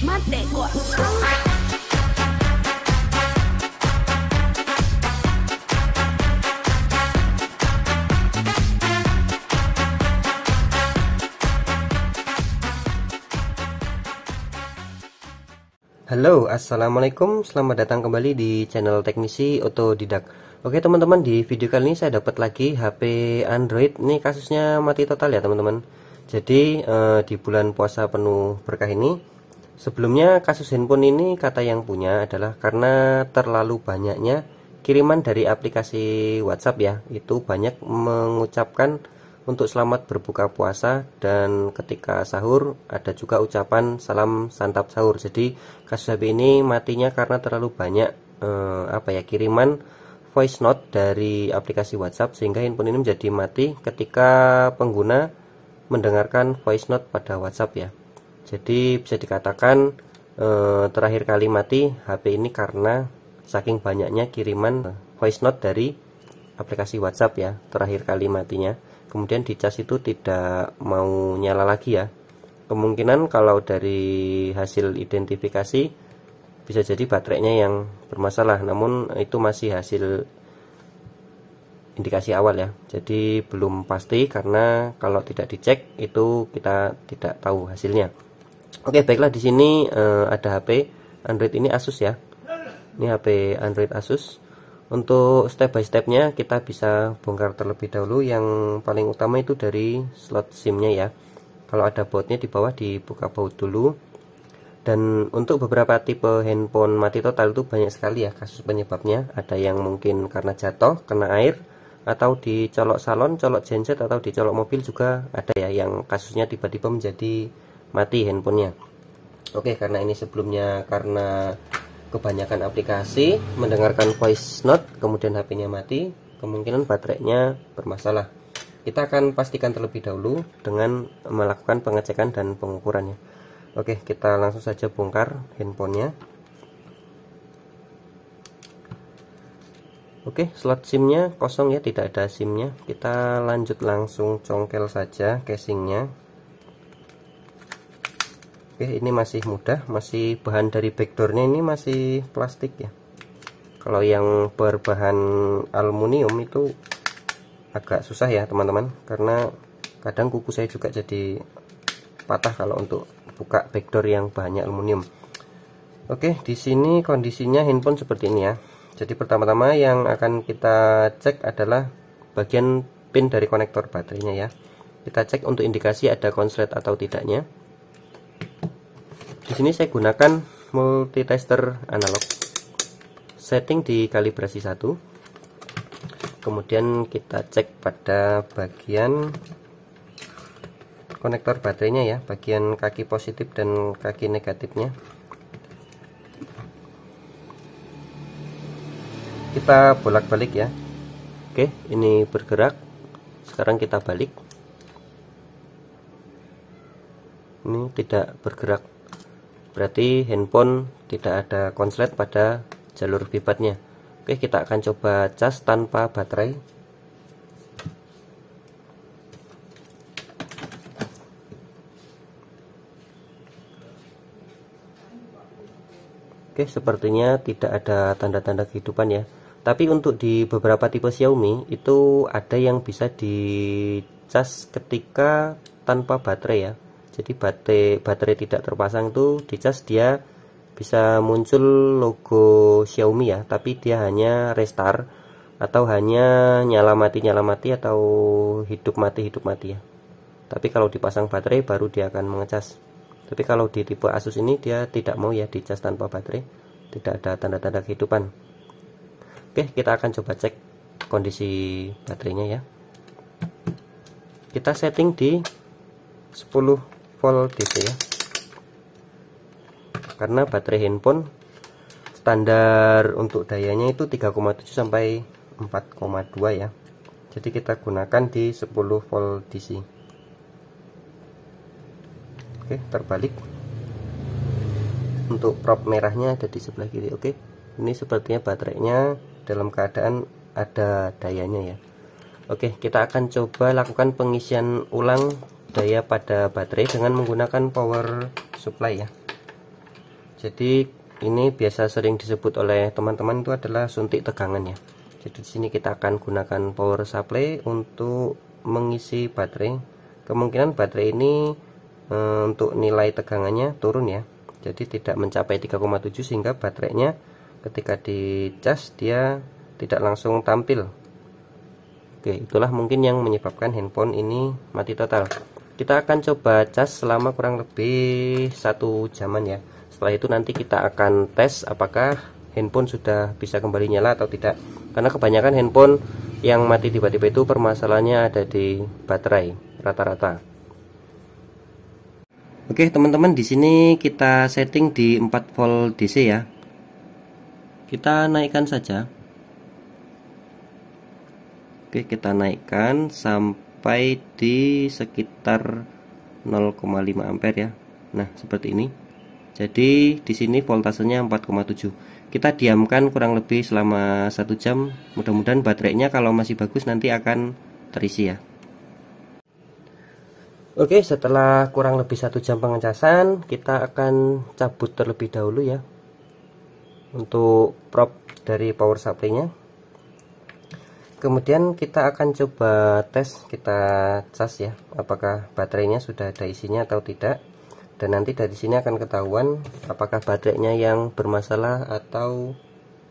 Mate kok. Halo, assalamualaikum, selamat datang kembali di channel teknisi otodidak. Oke teman-teman, di video kali ini saya dapat lagi HP Android. Ini kasusnya mati total ya teman-teman. Jadi di bulan puasa penuh berkah ini, sebelumnya kasus handphone ini kata yang punya adalah karena terlalu banyaknya kiriman dari aplikasi WhatsApp ya. Itu banyak mengucapkan untuk selamat berbuka puasa, dan ketika sahur ada juga ucapan salam santap sahur. Jadi kasus HP ini matinya karena terlalu banyak kiriman voice note dari aplikasi WhatsApp, sehingga handphone ini menjadi mati ketika pengguna mendengarkan voice note pada WhatsApp ya. Jadi bisa dikatakan terakhir kali mati HP ini karena saking banyaknya kiriman voice note dari aplikasi WhatsApp ya, terakhir kali matinya. Kemudian dicas itu tidak mau nyala lagi ya. Kemungkinan kalau dari hasil identifikasi bisa jadi baterainya yang bermasalah, namun itu masih hasil indikasi awal ya. Jadi belum pasti, karena kalau tidak dicek itu kita tidak tahu hasilnya. Oke, baiklah, di sini ada HP Android ini Asus ya. Ini HP Android Asus. Untuk step by stepnya kita bisa bongkar terlebih dahulu. Yang paling utama itu dari slot SIM-nya ya. Kalau ada bautnya di bawah, dibuka baut dulu. Dan untuk beberapa tipe handphone mati total itu banyak sekali ya kasus penyebabnya. Ada yang mungkin karena jatuh, kena air, atau dicolok salon, colok genset, atau dicolok mobil juga ada ya, yang kasusnya tiba-tiba menjadi mati handphonenya. Oke, karena ini sebelumnya karena kebanyakan aplikasi mendengarkan voice note kemudian HP-nya mati, kemungkinan baterainya bermasalah. Kita akan pastikan terlebih dahulu dengan melakukan pengecekan dan pengukurannya. Oke, kita langsung saja bongkar handphonenya. Oke, slot SIM-nya kosong ya, tidak ada SIM-nya. Kita lanjut langsung congkel saja casingnya. Oke, ini masih mudah, masih bahan dari backdoornya ini masih plastik ya. Kalau yang berbahan aluminium itu agak susah ya teman-teman, karena kadang kuku saya juga jadi patah kalau untuk buka backdoor yang bahannya aluminium. Oke, di sini kondisinya handphone seperti ini ya. Jadi pertama-tama yang akan kita cek adalah bagian pin dari konektor baterainya ya. Kita cek untuk indikasi ada konslet atau tidaknya. Di sini saya gunakan multitester analog, setting di kalibrasi 1. Kemudian kita cek pada bagian konektor baterainya ya, bagian kaki positif dan kaki negatifnya. Kita bolak-balik ya. Oke, ini bergerak. Sekarang kita balik. Ini tidak bergerak, berarti handphone tidak ada konslet pada jalur bibatnya. Oke, kita akan coba cas tanpa baterai. Oke, sepertinya tidak ada tanda-tanda kehidupan ya. Tapi untuk di beberapa tipe Xiaomi itu ada yang bisa dicas ketika tanpa baterai ya. Jadi baterai tidak terpasang itu dicas, dia bisa muncul logo Xiaomi ya, tapi dia hanya restart atau hanya nyala mati atau hidup mati ya. Tapi kalau dipasang baterai baru dia akan mengecas. Tapi kalau di tipe Asus ini dia tidak mau ya dicas tanpa baterai, tidak ada tanda-tanda kehidupan. Oke, kita akan coba cek kondisi baterainya ya. Kita setting di 10 volt DC ya, karena baterai handphone standar untuk dayanya itu 3,7 sampai 4,2 ya. Jadi kita gunakan di 10 volt DC. Oke, terbalik. Untuk prop merahnya ada di sebelah kiri. Oke, ini sepertinya baterainya dalam keadaan ada dayanya ya. Oke, kita akan coba lakukan pengisian ulang daya pada baterai dengan menggunakan power supply ya. Jadi ini biasa sering disebut oleh teman-teman itu adalah suntik tegangan ya. Jadi di sini kita akan gunakan power supply untuk mengisi baterai. Kemungkinan baterai ini untuk nilai tegangannya turun ya. Jadi tidak mencapai 3,7 sehingga baterainya ketika dicas dia tidak langsung tampil. Oke, itulah mungkin yang menyebabkan handphone ini mati total. Kita akan coba cas selama kurang lebih 1 jaman ya. Setelah itu nanti kita akan tes apakah handphone sudah bisa kembali nyala atau tidak. Karena kebanyakan handphone yang mati tiba-tiba itu permasalahannya ada di baterai rata-rata. Oke, teman-teman, di sini kita setting di 4 volt DC ya. Kita naikkan saja. Oke, kita naikkan sampai di sekitar 0,5 ampere ya. Nah, seperti ini. Jadi di sini voltasenya 4,7. Kita diamkan kurang lebih selama 1 jam. Mudah-mudahan baterainya kalau masih bagus nanti akan terisi ya. Oke, setelah kurang lebih 1 jam pengecasan, kita akan cabut terlebih dahulu ya untuk prop dari power supply-nya. Kemudian kita akan coba tes, kita cas ya, apakah baterainya sudah ada isinya atau tidak. Dan nanti dari sini akan ketahuan apakah baterainya yang bermasalah atau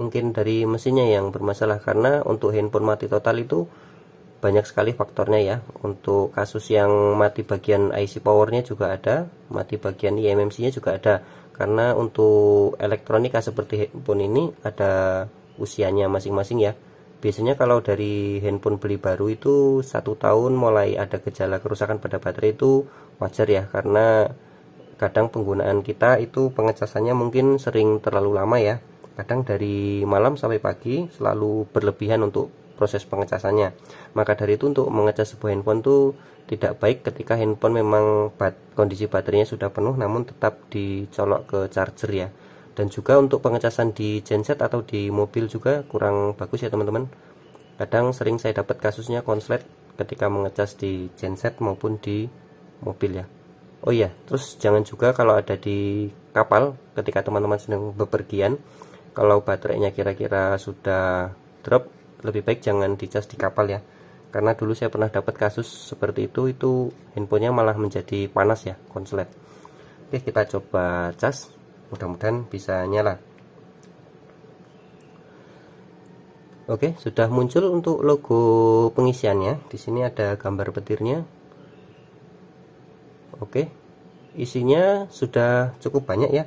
mungkin dari mesinnya yang bermasalah. Karena untuk handphone mati total itu banyak sekali faktornya ya. Untuk kasus yang mati bagian IC powernya juga ada, mati bagian eMMC-nya juga ada. Karena untuk elektronika seperti handphone ini ada usianya masing-masing ya. Biasanya kalau dari handphone beli baru itu 1 tahun mulai ada gejala kerusakan pada baterai itu wajar ya, karena kadang penggunaan kita itu pengecasannya mungkin sering terlalu lama ya. Kadang dari malam sampai pagi selalu berlebihan untuk proses pengecasannya. Maka dari itu untuk mengecas sebuah handphone tuh tidak baik ketika handphone memang kondisi baterainya sudah penuh namun tetap dicolok ke charger ya. Dan juga untuk pengecasan di genset atau di mobil juga kurang bagus ya teman-teman. Kadang sering saya dapat kasusnya konslet ketika mengecas di genset maupun di mobil ya. Oh iya, terus jangan juga kalau ada di kapal ketika teman-teman sedang bepergian, kalau baterainya kira-kira sudah drop, lebih baik jangan dicas di kapal ya. Karena dulu saya pernah dapat kasus seperti itu handphonenya malah menjadi panas ya, konslet. Oke, kita coba cas, mudah-mudahan bisa nyala. Oke, sudah muncul untuk logo pengisiannya. Di sini ada gambar petirnya. Oke, isinya sudah cukup banyak ya,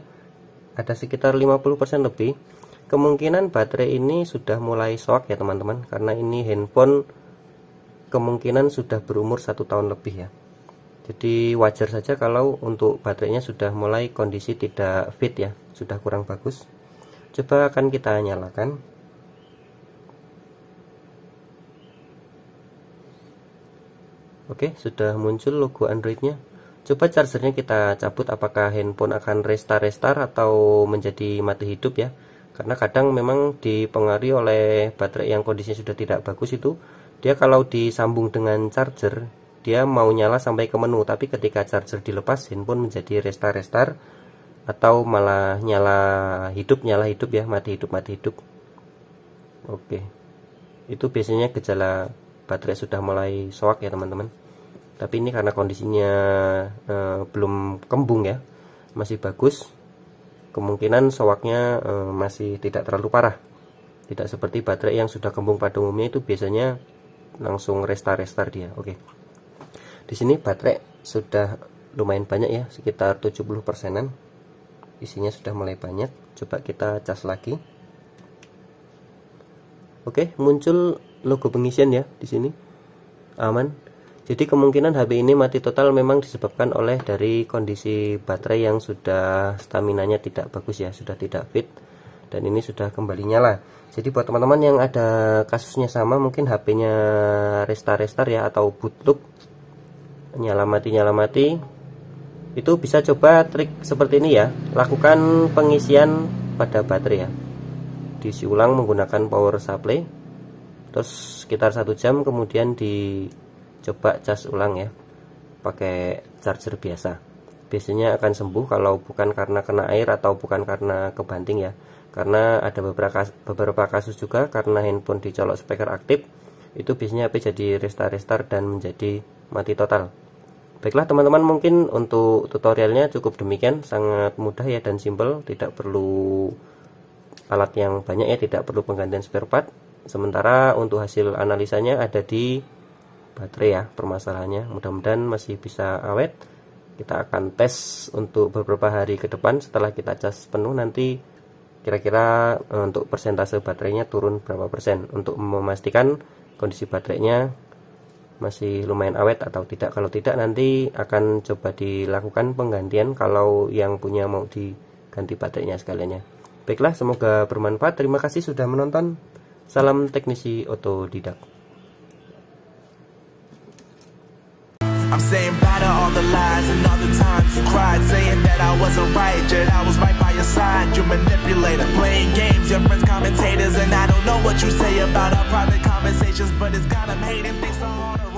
ada sekitar 50% lebih. Kemungkinan baterai ini sudah mulai soak ya teman-teman, karena ini handphone kemungkinan sudah berumur 1 tahun lebih ya. Jadi wajar saja kalau untuk baterainya sudah mulai kondisi tidak fit ya, sudah kurang bagus. Coba akan kita nyalakan. Oke, sudah muncul logo Androidnya. Coba chargernya kita cabut, apakah handphone akan restart atau menjadi mati hidup ya. Karena kadang memang dipengaruhi oleh baterai yang kondisinya sudah tidak bagus itu, dia kalau disambung dengan charger dia mau nyala sampai ke menu, tapi ketika charger dilepas handphone menjadi restart atau malah nyala hidup ya, mati hidup. Oke, itu biasanya gejala baterai sudah mulai soak ya teman-teman. Tapi ini karena kondisinya belum kembung ya, masih bagus, kemungkinan soaknya masih tidak terlalu parah. Tidak seperti baterai yang sudah kembung pada umumnya itu biasanya langsung restart dia. Oke, di sini baterai sudah lumayan banyak ya, sekitar 70%-an. Isinya sudah mulai banyak. Coba kita cas lagi. Oke, muncul logo pengisian ya di sini. Aman. Jadi kemungkinan HP ini mati total memang disebabkan oleh dari kondisi baterai yang sudah staminanya tidak bagus ya, sudah tidak fit. Dan ini sudah kembali nyala. Jadi buat teman-teman yang ada kasusnya sama, mungkin HP-nya restart ya atau bootloop, nyala mati, itu bisa coba trik seperti ini ya. Lakukan pengisian pada baterai ya, diisi ulang menggunakan power supply, terus sekitar 1 jam kemudian dicoba cas ulang ya pakai charger biasa. biasanya akan sembuh kalau bukan karena kena air atau bukan karena kebanting ya. Karena ada beberapa kasus juga karena handphone dicolok speaker aktif, itu biasanya HP jadi restart dan menjadi mati total. Baiklah teman-teman, mungkin untuk tutorialnya cukup demikian, sangat mudah ya dan simple, tidak perlu alat yang banyak ya, tidak perlu penggantian spare part. Sementara untuk hasil analisanya ada di baterai ya permasalahannya. Mudah-mudahan masih bisa awet. Kita akan tes untuk beberapa hari ke depan setelah kita cas penuh, nanti kira-kira untuk persentase baterainya turun berapa persen, untuk memastikan kondisi baterainya masih lumayan awet atau tidak. Kalau tidak, nanti akan coba dilakukan penggantian kalau yang punya mau diganti baterainya sekalian ya. Baiklah, semoga bermanfaat. Terima kasih sudah menonton. Salam teknisi otodidak. I'm saying bye to all the lies and all the times you cried, saying that I wasn't right, yet I was right by your side. You manipulator, playing games, your friends commentators, and I don't know what you say about our private conversations, but it's got them hating things so hard to